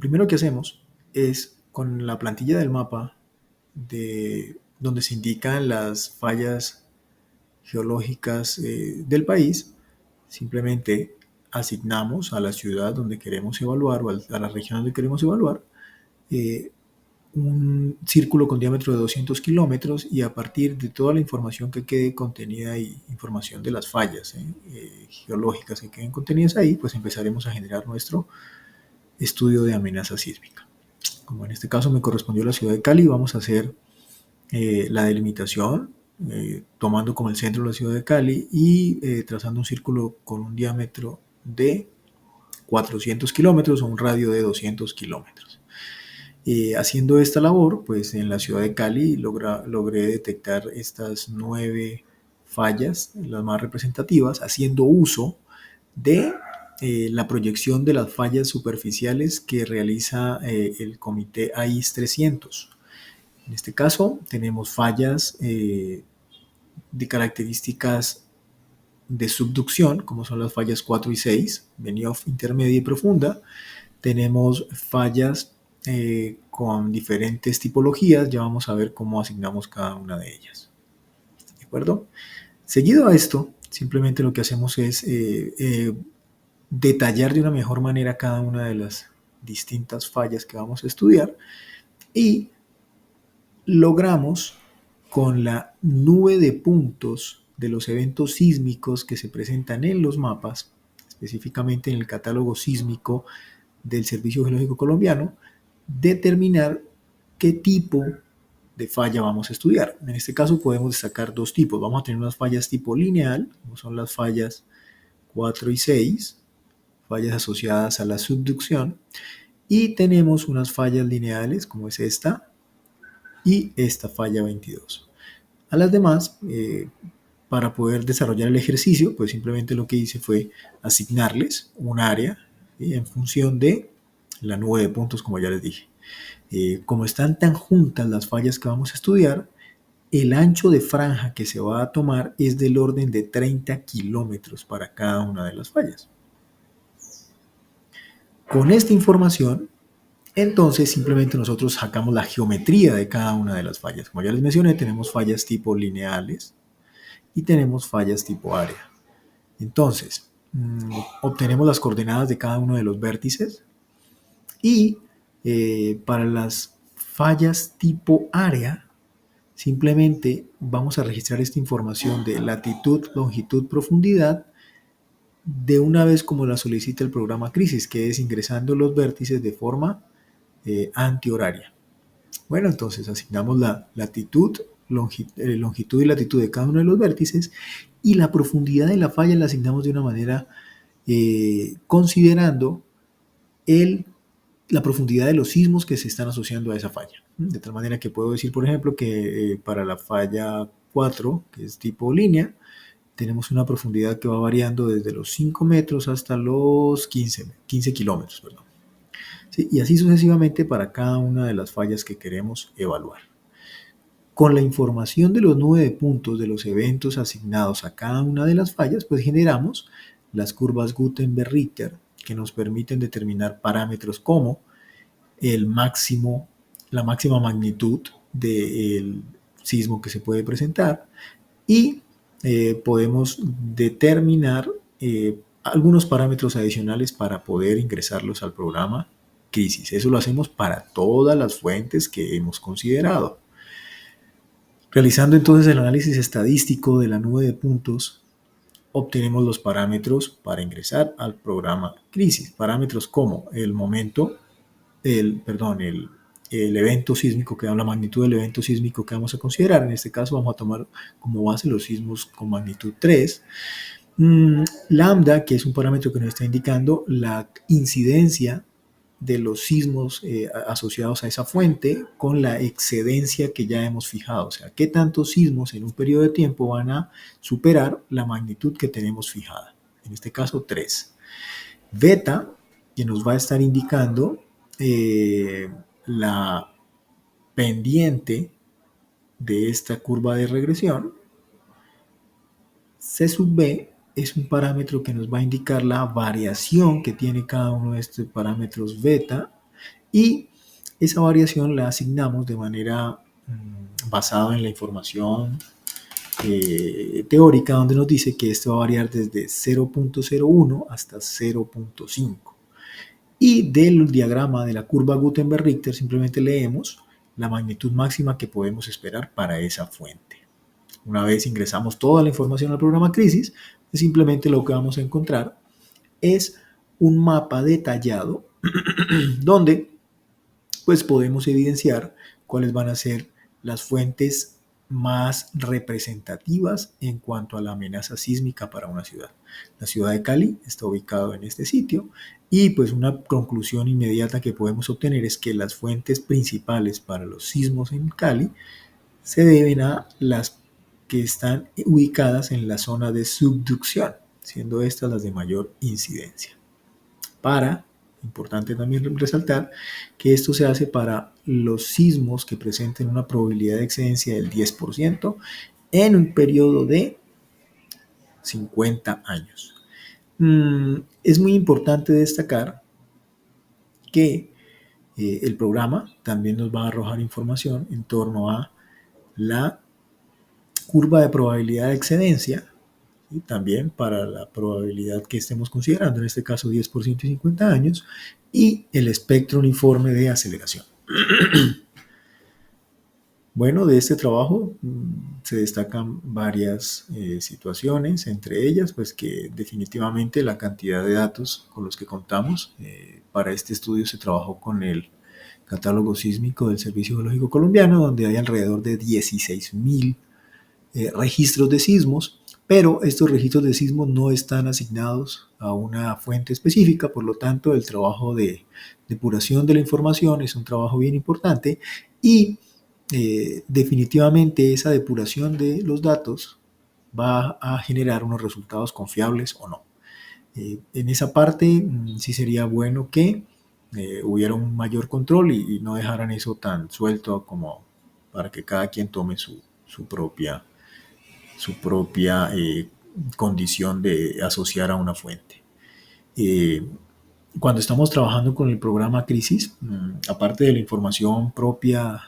primero que hacemos es con la plantilla del mapa donde se indican las fallas geológicas del país, simplemente asignamos a la ciudad donde queremos evaluar o a la región donde queremos evaluar eh, un círculo con diámetro de 200 kilómetros y a partir de toda la información que quede contenida y información de las fallas geológicas que queden contenidas ahí, pues empezaremos a generar nuestro estudio de amenaza sísmica. Como en este caso me correspondió la ciudad de Cali, vamos a hacer la delimitación tomando como el centro la ciudad de Cali y trazando un círculo con un diámetro de 400 kilómetros o un radio de 200 kilómetros. Haciendo esta labor, pues en la ciudad de Cali logré detectar estas 9 fallas, las más representativas, haciendo uso de la proyección de las fallas superficiales que realiza el comité AIS 300. En este caso tenemos fallas de características de subducción, como son las fallas 4 y 6, Benioff intermedia y profunda. Tenemos fallas con diferentes tipologías, ya vamos a ver cómo asignamos cada una de ellas. ¿De acuerdo? Seguido a esto, simplemente lo que hacemos es detallar de una mejor manera cada una de las distintas fallas que vamos a estudiar y logramos con la nube de puntos de los eventos sísmicos que se presentan en los mapas, específicamente en el catálogo sísmico del Servicio Geológico Colombiano, determinar qué tipo de falla vamos a estudiar. En este caso podemos destacar dos tipos. Vamos a tener unas fallas tipo lineal, como son las fallas 4 y 6, fallas asociadas a la subducción, y tenemos unas fallas lineales, como es esta, y esta falla 22. A las demás, para poder desarrollar el ejercicio, pues simplemente lo que hice fue asignarles un área, ¿sí?, en función de la nube de puntos, como ya les dije. Como están tan juntas las fallas que vamos a estudiar, el ancho de franja que se va a tomar es del orden de 30 kilómetros para cada una de las fallas. Con esta información, entonces simplemente nosotros sacamos la geometría de cada una de las fallas. Como ya les mencioné, tenemos fallas tipo lineales y tenemos fallas tipo área. Entonces, obtenemos las coordenadas de cada uno de los vértices y para las fallas tipo área, simplemente vamos a registrar esta información de latitud, longitud, profundidad de una vez como la solicita el programa Crisis, que es ingresando los vértices de forma antihoraria. Bueno, entonces asignamos la latitud, longitud y latitud de cada uno de los vértices y la profundidad de la falla la asignamos de una manera considerando la profundidad de los sismos que se están asociando a esa falla. De tal manera que puedo decir, por ejemplo, que para la falla 4, que es tipo línea, tenemos una profundidad que va variando desde los 5 metros hasta los 15 kilómetros. Perdón. ¿Sí? Y así sucesivamente para cada una de las fallas que queremos evaluar. Con la información de los 9 puntos de los eventos asignados a cada una de las fallas, pues generamos las curvas Gutenberg-Richter que nos permiten determinar parámetros como la máxima magnitud del sismo que se puede presentar y podemos determinar algunos parámetros adicionales para poder ingresarlos al programa Crisis. Eso lo hacemos para todas las fuentes que hemos considerado. Realizando entonces el análisis estadístico de la nube de puntos, obtenemos los parámetros para ingresar al programa Crisis. Parámetros como el momento, el evento sísmico, que da la magnitud del evento sísmico que vamos a considerar. En este caso vamos a tomar como base los sismos con magnitud 3. Lambda, que es un parámetro que nos está indicando la incidencia de los sismos asociados a esa fuente con la excedencia que ya hemos fijado. O sea, qué tantos sismos en un periodo de tiempo van a superar la magnitud que tenemos fijada. En este caso, 3. Beta, que nos va a estar indicando la pendiente de esta curva de regresión. C sub B es un parámetro que nos va a indicar la variación que tiene cada uno de estos parámetros beta y esa variación la asignamos de manera basada en la información teórica, donde nos dice que esto va a variar desde 0.01 hasta 0.5. Y del diagrama de la curva Gutenberg-Richter simplemente leemos la magnitud máxima que podemos esperar para esa fuente. Una vez ingresamos toda la información al programa Crisis, simplemente lo que vamos a encontrar es un mapa detallado donde pues podemos evidenciar cuáles van a ser las fuentes más representativas en cuanto a la amenaza sísmica para una ciudad. La ciudad de Cali está ubicada en este sitio y pues una conclusión inmediata que podemos obtener es que las fuentes principales para los sismos en Cali se deben a las que están ubicadas en la zona de subducción, siendo estas las de mayor incidencia. Importante también resaltar que esto se hace para los sismos que presenten una probabilidad de excedencia del 10% en un periodo de 50 años. Es muy importante destacar que el programa también nos va a arrojar información en torno a la curva de probabilidad de excedencia, y también para la probabilidad que estemos considerando, en este caso 10% y 50 años, y el espectro uniforme de aceleración. Bueno, de este trabajo se destacan varias situaciones, entre ellas, pues que definitivamente la cantidad de datos con los que contamos. Para este estudio se trabajó con el catálogo sísmico del Servicio Geológico Colombiano, donde hay alrededor de 16.000 registros de sismos, pero estos registros de sismos no están asignados a una fuente específica, por lo tanto el trabajo de depuración de la información es un trabajo bien importante y definitivamente esa depuración de los datos va a generar unos resultados confiables o no. En esa parte sí sería bueno que hubiera un mayor control y no dejaran eso tan suelto como para que cada quien tome su propia condición de asociar a una fuente. Cuando estamos trabajando con el programa Crisis, aparte de la información propia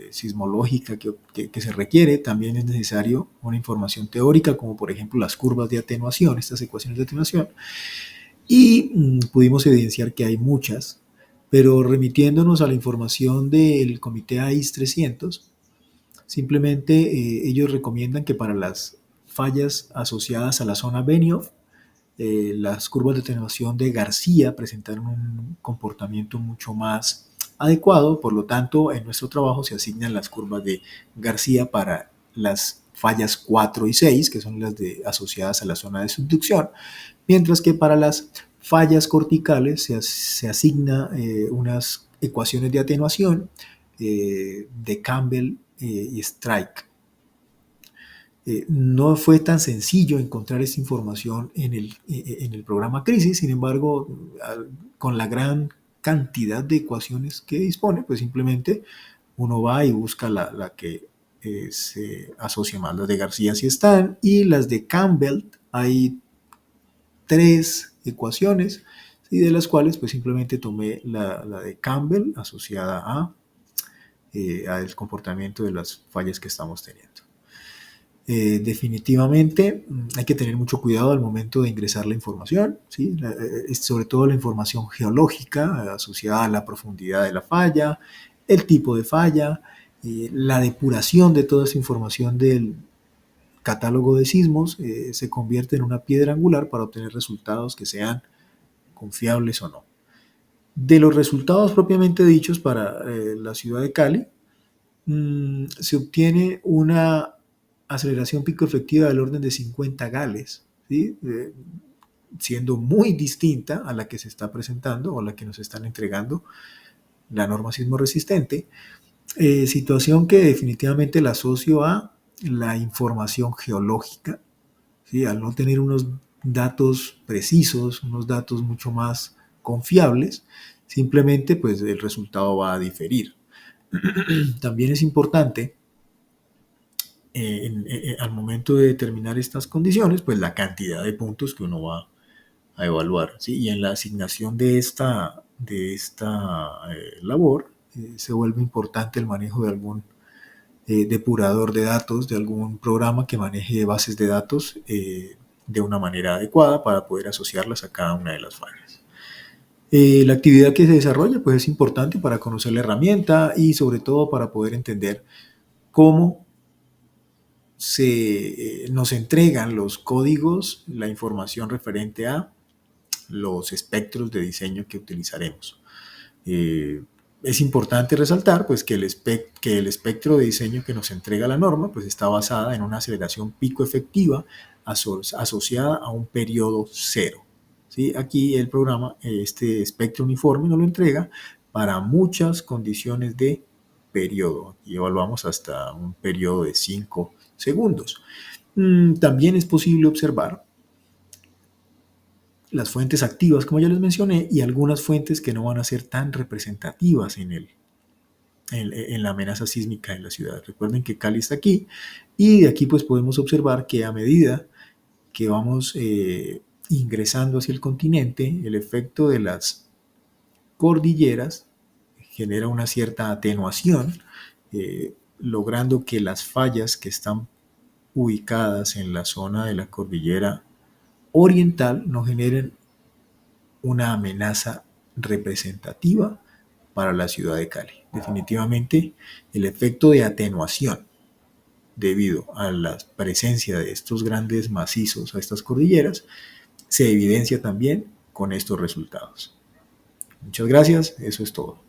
sismológica que se requiere, también es necesario una información teórica, como por ejemplo las curvas de atenuación, estas ecuaciones de atenuación, y pudimos evidenciar que hay muchas, pero remitiéndonos a la información del comité AIS 300, simplemente ellos recomiendan que para las fallas asociadas a la zona Benioff, las curvas de atenuación de García presentaron un comportamiento mucho más adecuado, por lo tanto en nuestro trabajo se asignan las curvas de García para las fallas 4 y 6, que son las asociadas a la zona de subducción, mientras que para las fallas corticales se asigna unas ecuaciones de atenuación de Campbell y Strike. No fue tan sencillo encontrar esta información en el programa Crisis, sin embargo, con la gran cantidad de ecuaciones que dispone, pues simplemente uno va y busca la que se asocia más. Las de García sí están, y las de Campbell hay 3 ecuaciones, y de las cuales pues simplemente tomé la de Campbell asociada al comportamiento de las fallas que estamos teniendo. Definitivamente hay que tener mucho cuidado al momento de ingresar la información, ¿sí? Sobre todo la información geológica asociada a la profundidad de la falla, el tipo de falla, la depuración de toda esa información del catálogo de sismos se convierte en una piedra angular para obtener resultados que sean confiables o no. De los resultados propiamente dichos para la ciudad de Cali, se obtiene una aceleración pico efectiva del orden de 50 gales, ¿sí? Siendo muy distinta a la que se está presentando o la que nos están entregando la norma sismo resistente, situación que definitivamente la asocio a la información geológica, ¿sí? Al no tener unos datos precisos, unos datos mucho más confiables, simplemente pues el resultado va a diferir. También es importante al momento de determinar estas condiciones, pues la cantidad de puntos que uno va a evaluar, ¿sí? Y en la asignación de esta de esta labor, se vuelve importante el manejo de algún depurador de datos, de algún programa que maneje bases de datos de una manera adecuada para poder asociarlas a cada una de las fallas. La actividad que se desarrolla pues es importante para conocer la herramienta y sobre todo para poder entender cómo nos entregan los códigos, la información referente a los espectros de diseño que utilizaremos. Es importante resaltar pues, que el espectro de diseño que nos entrega la norma pues, está basada en una aceleración pico efectiva asociada a un periodo cero. ¿Sí? Aquí el programa, este espectro uniforme, nos lo entrega para muchas condiciones de periodo. Aquí evaluamos hasta un periodo de 5 segundos. También es posible observar las fuentes activas, como ya les mencioné, y algunas fuentes que no van a ser tan representativas en la amenaza sísmica en la ciudad. Recuerden que Cali está aquí y de aquí pues podemos observar que a medida que vamos ingresando hacia el continente, el efecto de las cordilleras genera una cierta atenuación, logrando que las fallas que están ubicadas en la zona de la cordillera oriental no generen una amenaza representativa para la ciudad de Cali. Definitivamente, el efecto de atenuación debido a la presencia de estos grandes macizos, a estas cordilleras, se evidencia también con estos resultados. Muchas gracias, eso es todo.